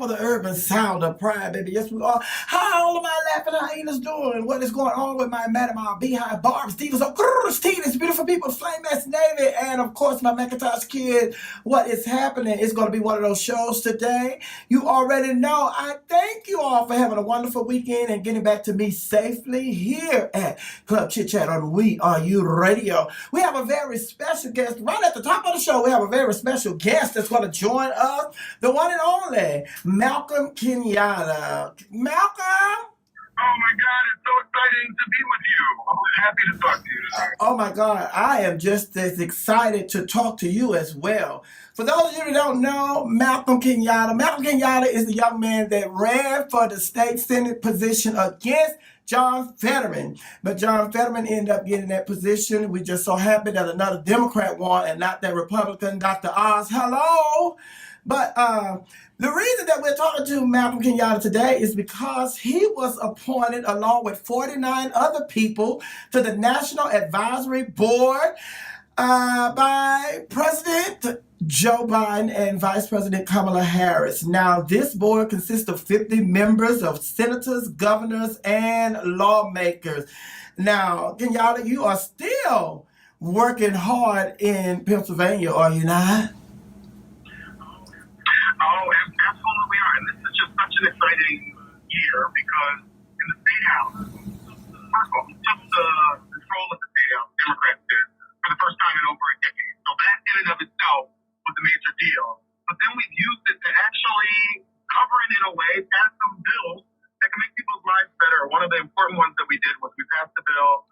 all with the urban sound of pride, baby. Yes, we are. How all of my laughing hyenas doing? What is going on with my madam, our beehive, Barb, Stevens, Stevens, beautiful people, Flame S Navy, and of course my Macintosh kid. What is happening? It's going to be one of those shows today. You already know. I thank you all for having a wonderful weekend and getting back to me safely here at Club Chit Chat on We Are You Radio. We have a very special guest right at the top of the show. We have a very special guest that's going to join us, the one and only Malcolm Kenyatta. Malcolm! Oh my God, it's so exciting to be with you. I'm happy to talk to you today. Oh my God, I am just as excited to talk to you as well. For those of you who don't know, Malcolm Kenyatta is the young man that ran for the state Senate position against John Fetterman. But John Fetterman ended up getting that position. We just so happy that another Democrat won and not that Republican, Dr. Oz. Hello! But the reason that we're talking to Malcolm Kenyatta today is because he was appointed along with 49 other people to the National Advisory Board by President Joe Biden and Vice President Kamala Harris. Now, this board consists of 50 members of senators, governors, and lawmakers. Now, Kenyatta, you are still working hard in Pennsylvania, are you not? Oh, absolutely we are. And this is just such an exciting year because in the State House, first of all, we took the control of the State House, Democrats did, for the first time in over a decade. So that in and of itself was a major deal. But then we've used it to actually govern in a way, pass some bills that can make people's lives better. One of the important ones that we did was we passed a bill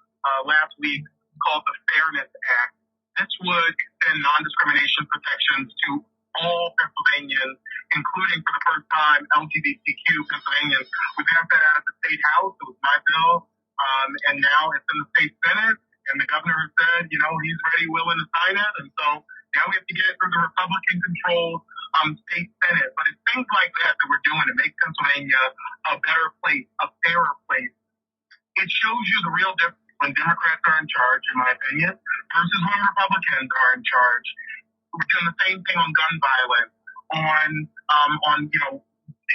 last week called the Fairness Act. This would extend non-discrimination protections to all Pennsylvanians, including for the first time LGBTQ Pennsylvanians. We passed that out of the State House. It was my bill. And now it's in the State Senate. And the governor has said, he's ready, willing to sign it. And so now we have to get it through the Republican-controlled State Senate. But it's things like that we're doing to make Pennsylvania a better place, a fairer place. It shows you the real difference when Democrats are in charge, in my opinion, versus when Republicans are in charge. We're doing the same thing on gun violence, on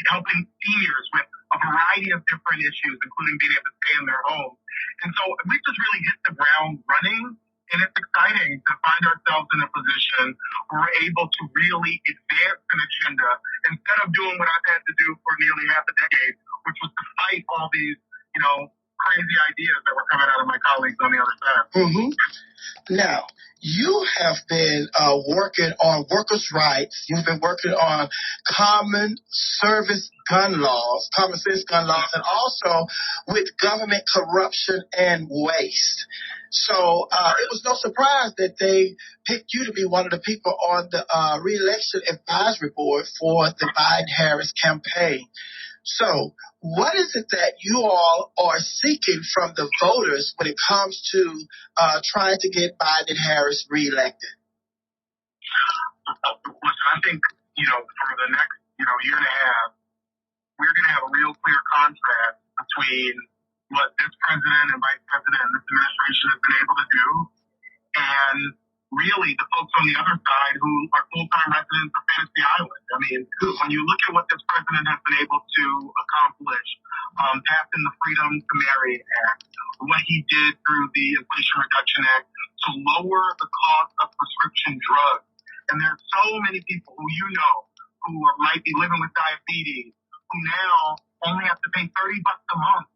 helping seniors with a variety of different issues, including being able to stay in their homes. And so we just really hit the ground running, and it's exciting to find ourselves in a position where we're able to really advance an agenda instead of doing what I've had to do for nearly half a decade, which was to fight all these, crazy ideas that were coming out of my colleagues on the other side. Mm-hmm. Now, you have been working on workers' rights. You've been working on common sense gun laws, and also with government corruption and waste. So it was no surprise that they picked you to be one of the people on the Reelection Advisory Board for the Biden-Harris campaign. So what is it that you all are seeking from the voters when it comes to trying to get Biden and Harris reelected? Listen, I think, for the next, year and a half, we're going to have a real clear contrast between what this president and vice president and this administration has been able to do and really the folks on the other side who are full-time residents of Fantasy Island. I mean, when you look at what this president has been able to accomplish, passing the Freedom to Marry Act, what he did through the Inflation Reduction Act to lower the cost of prescription drugs. And there's so many people who who might be living with diabetes, who now only have to pay $30 a month.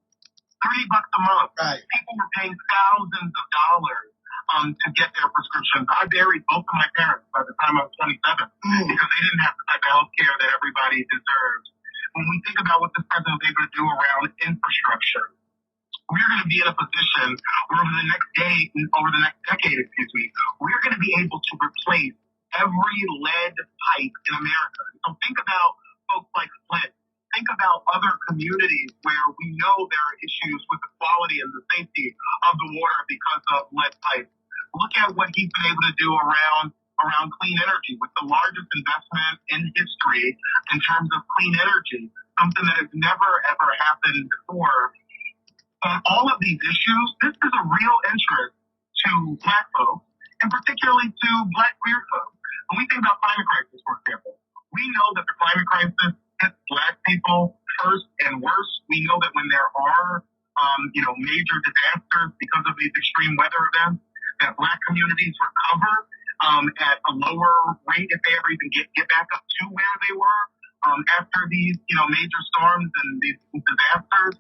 $30 a month. Right. People were paying thousands of dollars to get their prescriptions. I buried both of my parents by the time I was 27 because they didn't have the type of health care that everybody deserves. When we think about what this president was able to do around infrastructure, we're going to be in a position where over the next decade, we're going to be able to replace every lead pipe in America. So think about folks like Flint. Think about other communities where we know there are issues with the quality and the safety of the water because of lead pipes. Look at what he's been able to do around clean energy with the largest investment in history in terms of clean energy, something that has never, ever happened before. On all of these issues, this is a real interest to Black folks, and particularly to Black queer folks. When we think about climate crisis, for example, we know that the climate crisis hits people first and worst. We know that when there are, major disasters because of these extreme weather events, that Black communities recover at a lower rate if they ever even get back up to where they were after these, major storms and these disasters.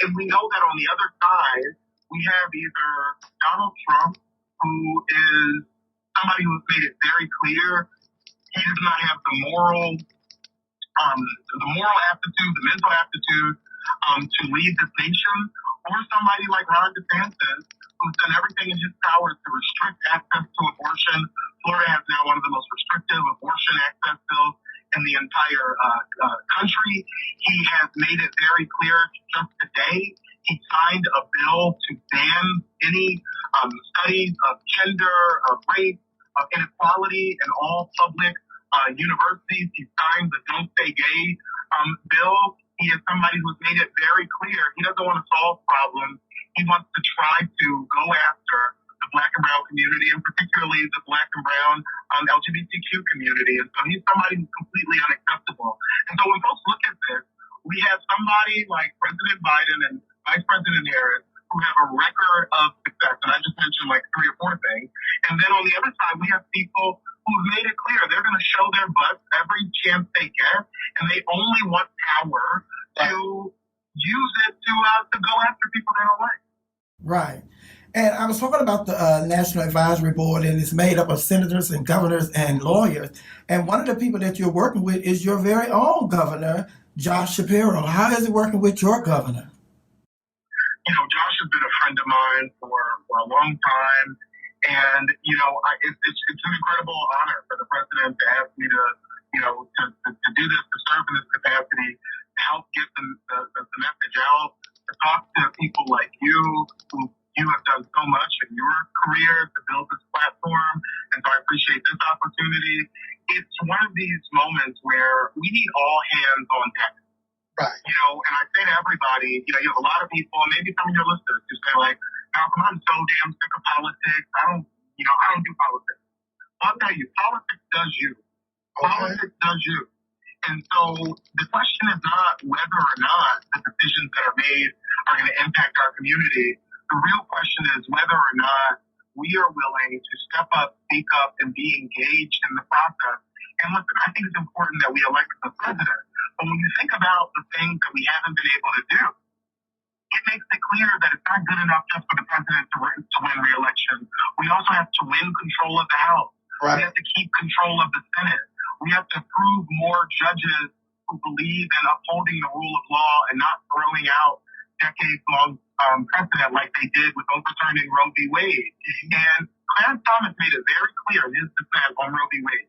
And we know that on the other side, we have either Donald Trump, who is somebody who's made it very clear he does not have the moral aptitude, the mental aptitude to lead this nation, or somebody like Ron DeSantis, who's done everything in his power to restrict access to abortion. Florida has now one of the most restrictive abortion access bills in the entire country. He has made it very clear just today. He signed a bill to ban any studies of gender, of race, of inequality in all public universities. He signed the Don't Say Gay bill. He is somebody who's made it very clear he doesn't want to solve problems. He wants to try to go after the Black and brown community, and particularly the Black and brown LGBTQ community. And so he's somebody who's completely unacceptable. And so when folks look at this, we have somebody like President Biden and Vice President Harris who have a record of success. And I just mentioned like 3 or 4 things. And then on the other side, we have people who've made it clear they're going to show their butts every chance they get, and they only want power to use it to go after people they don't like. Right. And I was talking about the National Advisory Board, and it's made up of senators and governors and lawyers. And one of the people that you're working with is your very own governor, Josh Shapiro. How is it working with your governor? Josh has been a friend of mine for a long time. And, it's an incredible honor for the president to ask me to do this, to serve in this capacity, to help get the message out, to talk to people like you, who you have done so much in your career to build this platform. And so I appreciate this opportunity. It's one of these moments where we need all hands on deck. Right. And I say to everybody, you have a lot of people, and maybe some of your listeners, who say like, Malcolm, I'm so damn sick of politics. I don't do politics. I'll tell you, politics does you. Okay. Politics does you. And so the question is not whether or not the decisions that are made are going to impact our community. The real question is whether or not we are willing to step up, speak up, and be engaged in the process. And listen, I think it's important that we elect the president. But when you think about the things that we haven't been able to do, it makes it clear that it's not good enough just for the president to win re-election. We also have to win control of the House. Right. We have to keep control of the Senate. We have to approve more judges who believe in upholding the rule of law and not throwing out decades-long precedent like they did with overturning Roe v. Wade. And Clarence Thomas made it very clear in his dissent on Roe v. Wade.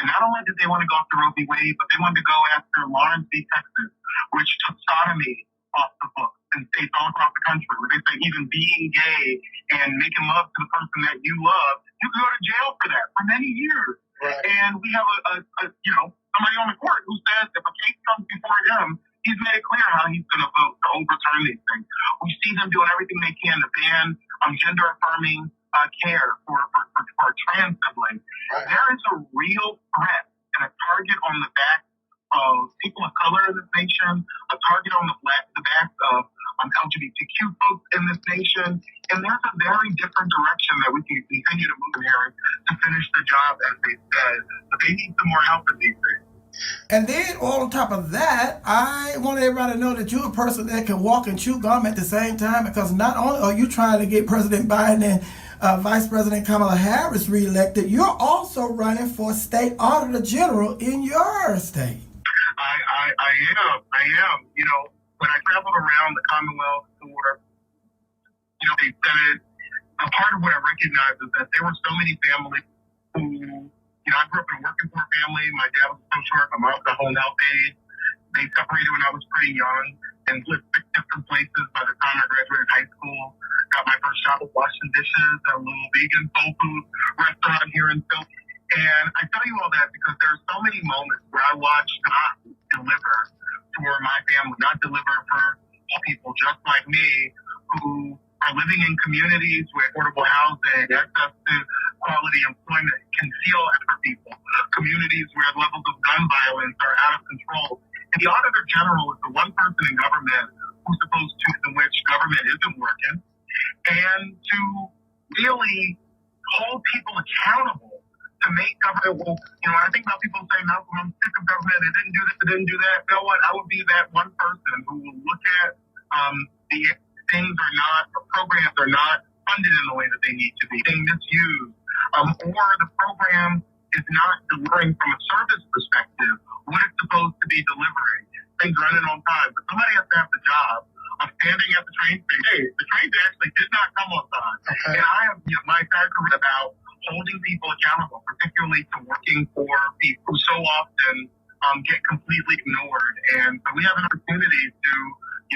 And not only did they want to go after Roe v. Wade, but they wanted to go after Lawrence v. Texas, which took sodomy off the books in states all across the country, where they say even being gay and making love to the person that you love, you can go to jail for that for many years. Right. And we have somebody on the court who says if a case comes before him, he's made it clear how he's going to vote to overturn these things. We see them doing everything they can to ban gender-affirming care for trans siblings. Right. There is a real threat and a target on the back of people of color in this nation, a target on the back of LGBTQ folks in this nation, and there's a very different direction that we can continue to move here to finish the job as they said, but they need some more help in these things. And then on top of that, I want everybody to know that you're a person that can walk and chew gum at the same time, because not only are you trying to get President Biden and Vice President Kamala Harris reelected, you're also running for State Auditor General in your state. I am. When I traveled around the Commonwealth for, the Senate, a part of what I recognized is that there were so many families who, I grew up in a working poor family. My dad was so short. My mom was a home health aide. They separated when I was pretty young and lived 6 different places by the time I graduated high school. Got my first job with washing dishes at a little vegan soul food restaurant here in Philly. And I tell you all that because there are so many moments where I watched God deliver for my family, not deliver for people just like me who are living in communities where affordable housing, access to quality employment can feel for people, communities where levels of gun violence are out of control. And the Auditor general is the one person in government who's supposed to, in which government isn't working, and to really hold people accountable to make government work. I think about people saying, "No, I'm sick of government. It didn't do this. It didn't do that." You know what? I would be that one person who will look at the things are not, or programs are not funded in the way that they need to be, being misused, or the program is not delivering from a service perspective what it's supposed to be delivering. Things running on time, but somebody has to have the job of standing at the train station. Hey, the trains actually did not come on time. Okay. And I have my entire career about holding people accountable, particularly to working for people who so often get completely ignored. And so we have an opportunity to,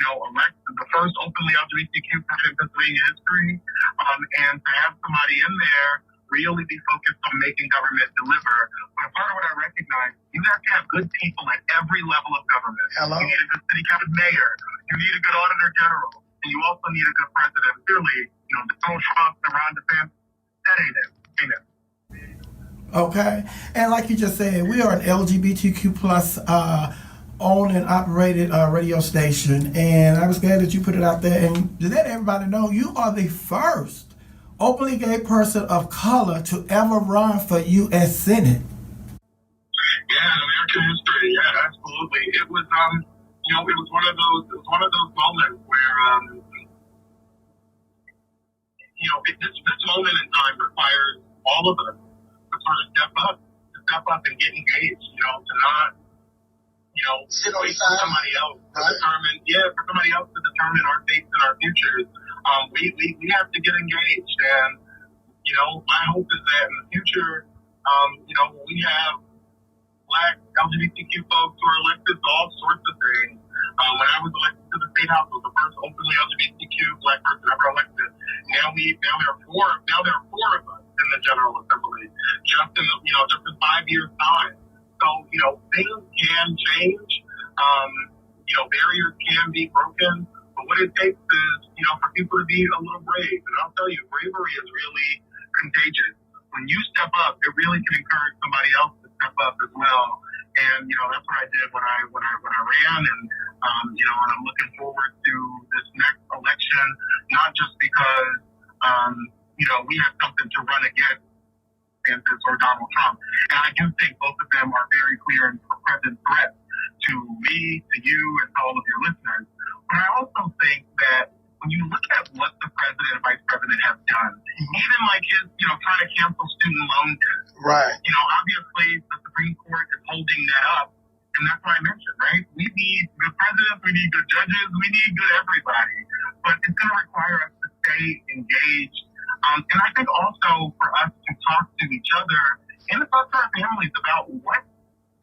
elect the first openly LGBTQ president in Pennsylvania history, and to have somebody in there really be focused on making government deliver. But part of what I recognize, you have to have good people at every level of government. Hello? You need a good city council mayor. You need a good auditor general. And you also need a good president. Clearly, Donald Trump and Ron DeSantis, that ain't it. Okay. And like you just said, we are an LGBTQ plus owned and operated radio station. And I was glad that you put it out there and let everybody know you are the first openly gay person of color to ever run for U.S. Senate. Yeah, in American history. Yeah, absolutely. It was, it was one of those moments where, this moment in time requires all of us to sort of step up and get engaged. To not, sit on wait for somebody else to determine our fates and our futures. We have to get engaged, and my hope is that in the future, we have Black LGBTQ folks who are elected to all sorts of things. When I was elected to the state house, I was the first openly LGBTQ Black person ever elected. Now there are four of us in the General Assembly, just in 5 years' time. So things can change. Barriers can be broken. But what it takes is, for people to be a little brave. And I'll tell you, bravery is really contagious. When you step up, it really can encourage somebody else to step up as well. And that's what I did when I ran. And and I'm looking forward to this next election, not just because we have something to run against DeSantis or Donald Trump. And I do think both of them are very clear and present threats to me, to you, and to all of your listeners. But I also think that when you look at what the president and vice president have done, even like his, trying to cancel student loan debt. Right. Obviously the Supreme Court is holding that up. And that's what I mentioned, right? We need good presidents, we need good judges, we need good everybody. But it's going to require us to stay engaged. And I think also for us to talk to each other and to talk to our families about what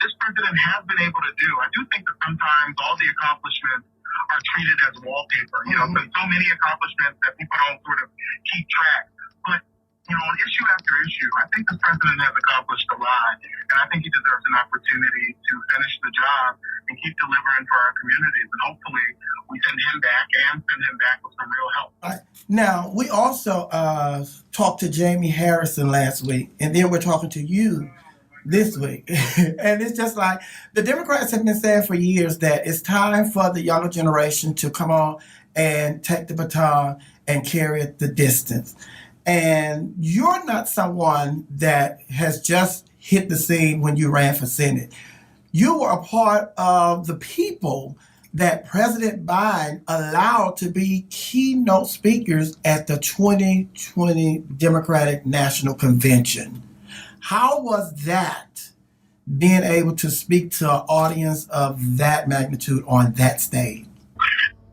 this president has been able to do. I do think that sometimes all the accomplishments are treated as wallpaper. There's so many accomplishments that people don't sort of keep track. But, on issue after issue, I think this president has accomplished a lot, and I think he deserves an opportunity to finish the job and keep delivering for our communities. And hopefully we send him back with some real help. Now, we also talked to Jaime Harrison last week, and then we're talking to you this week. And it's just like the Democrats have been saying for years that it's time for the younger generation to come on and take the baton and carry it the distance. And you're not someone that has just hit the scene when you ran for Senate. You were a part of the people that President Biden allowed to be keynote speakers at the 2020 Democratic National Convention. How was that, being able to speak to an audience of that magnitude on that stage?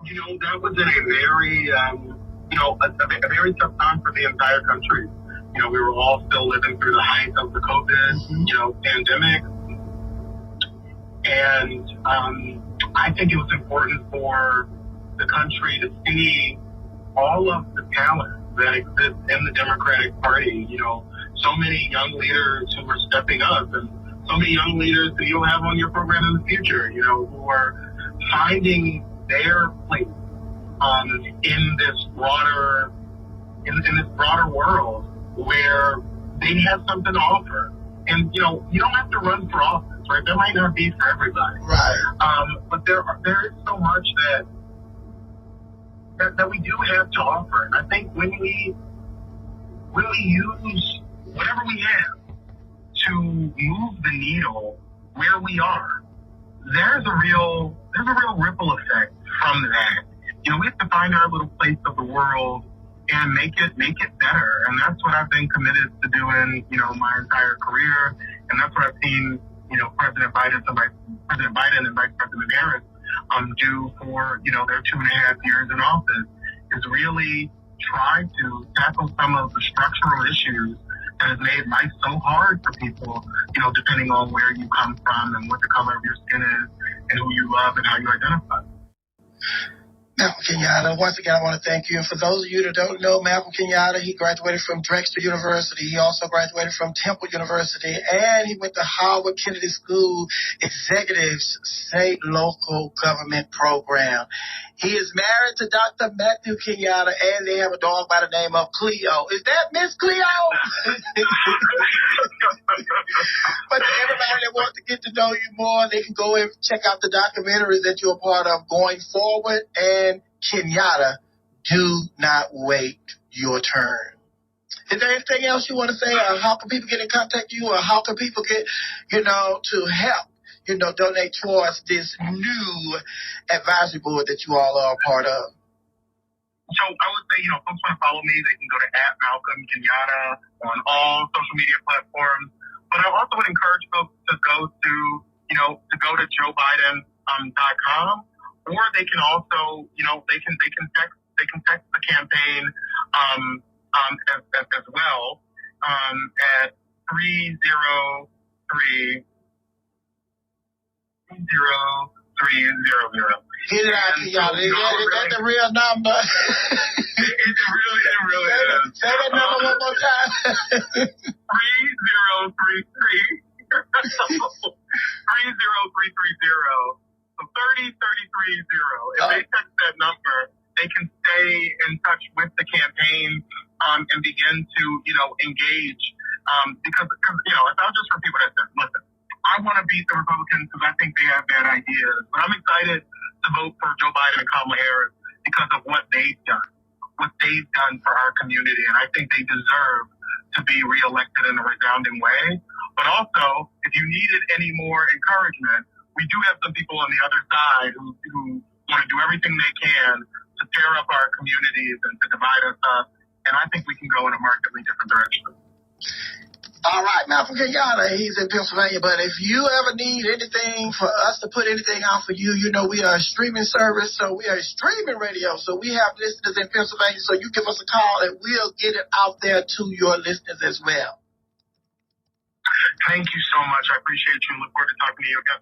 That was in a very, a very tough time for the entire country. We were all still living through the height of the COVID, pandemic. And I think it was important for the country to see all of the talent that exists in the Democratic Party. So many young leaders who are stepping up, and so many young leaders that you'll have on your program in the future, who are finding their place in this broader world where they have something to offer. And you don't have to run for office. right? There might not be for everybody. Right. But there is so much that we do have to offer. And I think when we use whatever we have to move the needle where we are, there's a real ripple effect from that. You know, we have to find our little place of the world and make it better. And that's what I've been committed to doing, you know, my entire career. And that's what I've seen, you know, President Biden and Vice President Harris do for, you know, their 2.5 years in office, is really try to tackle some of the structural issues that has made life so hard for people, you know, depending on where you come from and what the color of your skin is and who you love and how you identify. Malcolm Kenyatta, once again, I want to thank you. And for those of you that don't know, Malcolm Kenyatta, he graduated from Drexel University. He also graduated from Temple University, and he went to Howard Kennedy School Executives State Local Government Program. He is married to Dr. Matthew Kenyatta, and they have a dog by the name of Cleo. Is that Miss Cleo? But to everybody that wants to get to know you more, they can go and check out the documentaries that you're a part of going forward. And Kenyatta, do not wait your turn. Is there anything else you want to say? Or how can people get in contact with you? Or how can people get, you know, to help, you know, donate towards this new advisory board that you all are a part of? So I would say, you know, folks want to follow me, they can go to @Malcolm Kenyatta on all social media platforms. But I also would encourage folks to go to JoeBiden.com, or they can also, you know, they can text the campaign as well at 303. 0300. Get it out, Kenyatta. Is that the real number? It really is. Say that number one more time. 3033. 30330. So 30330. If they text that number, they can stay in touch with the campaign and begin to, you know, engage. Because you know, if I'll just repeat what I said. Listen, I want to beat the Republicans because I think they have bad ideas. But I'm excited to vote for Joe Biden and Kamala Harris because of what they've done for our community. And I think they deserve to be reelected in a resounding way. But also, if you needed any more encouragement, we do have some people on the other side who want to do everything they can to tear up our communities and to divide us up. And I think we can go in a markedly different direction. All right, Malcolm Kenyatta, he's in Pennsylvania. But if you ever need anything for us to put anything out for you, you know we are a streaming service, so we are a streaming radio. So we have listeners in Pennsylvania, so you give us a call and we'll get it out there to your listeners as well. Thank you so much. I appreciate you and look forward to talking to you again.